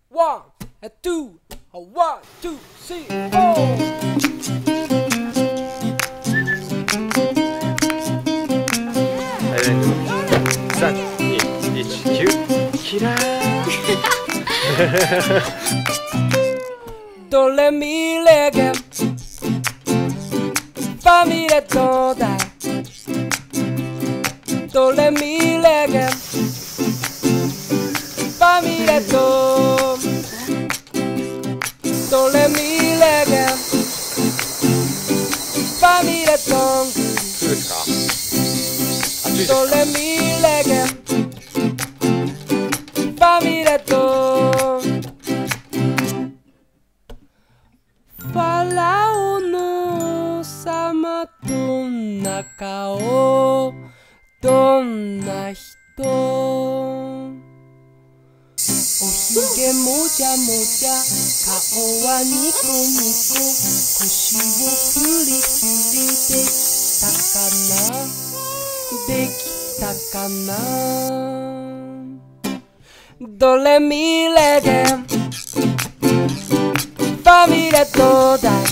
One, two, one, two, three, four. 3、2、1、9キラードレミレゲファミレドダイドレミレゲファミレドドレミレゲファミレドンそうですか。ドレミレゲファミレドファラオの様どんな顔どんな人おひげもじゃもじゃ顔はニコニコ腰をフリフリできたかなできたかなドレミレゲファミレドダイ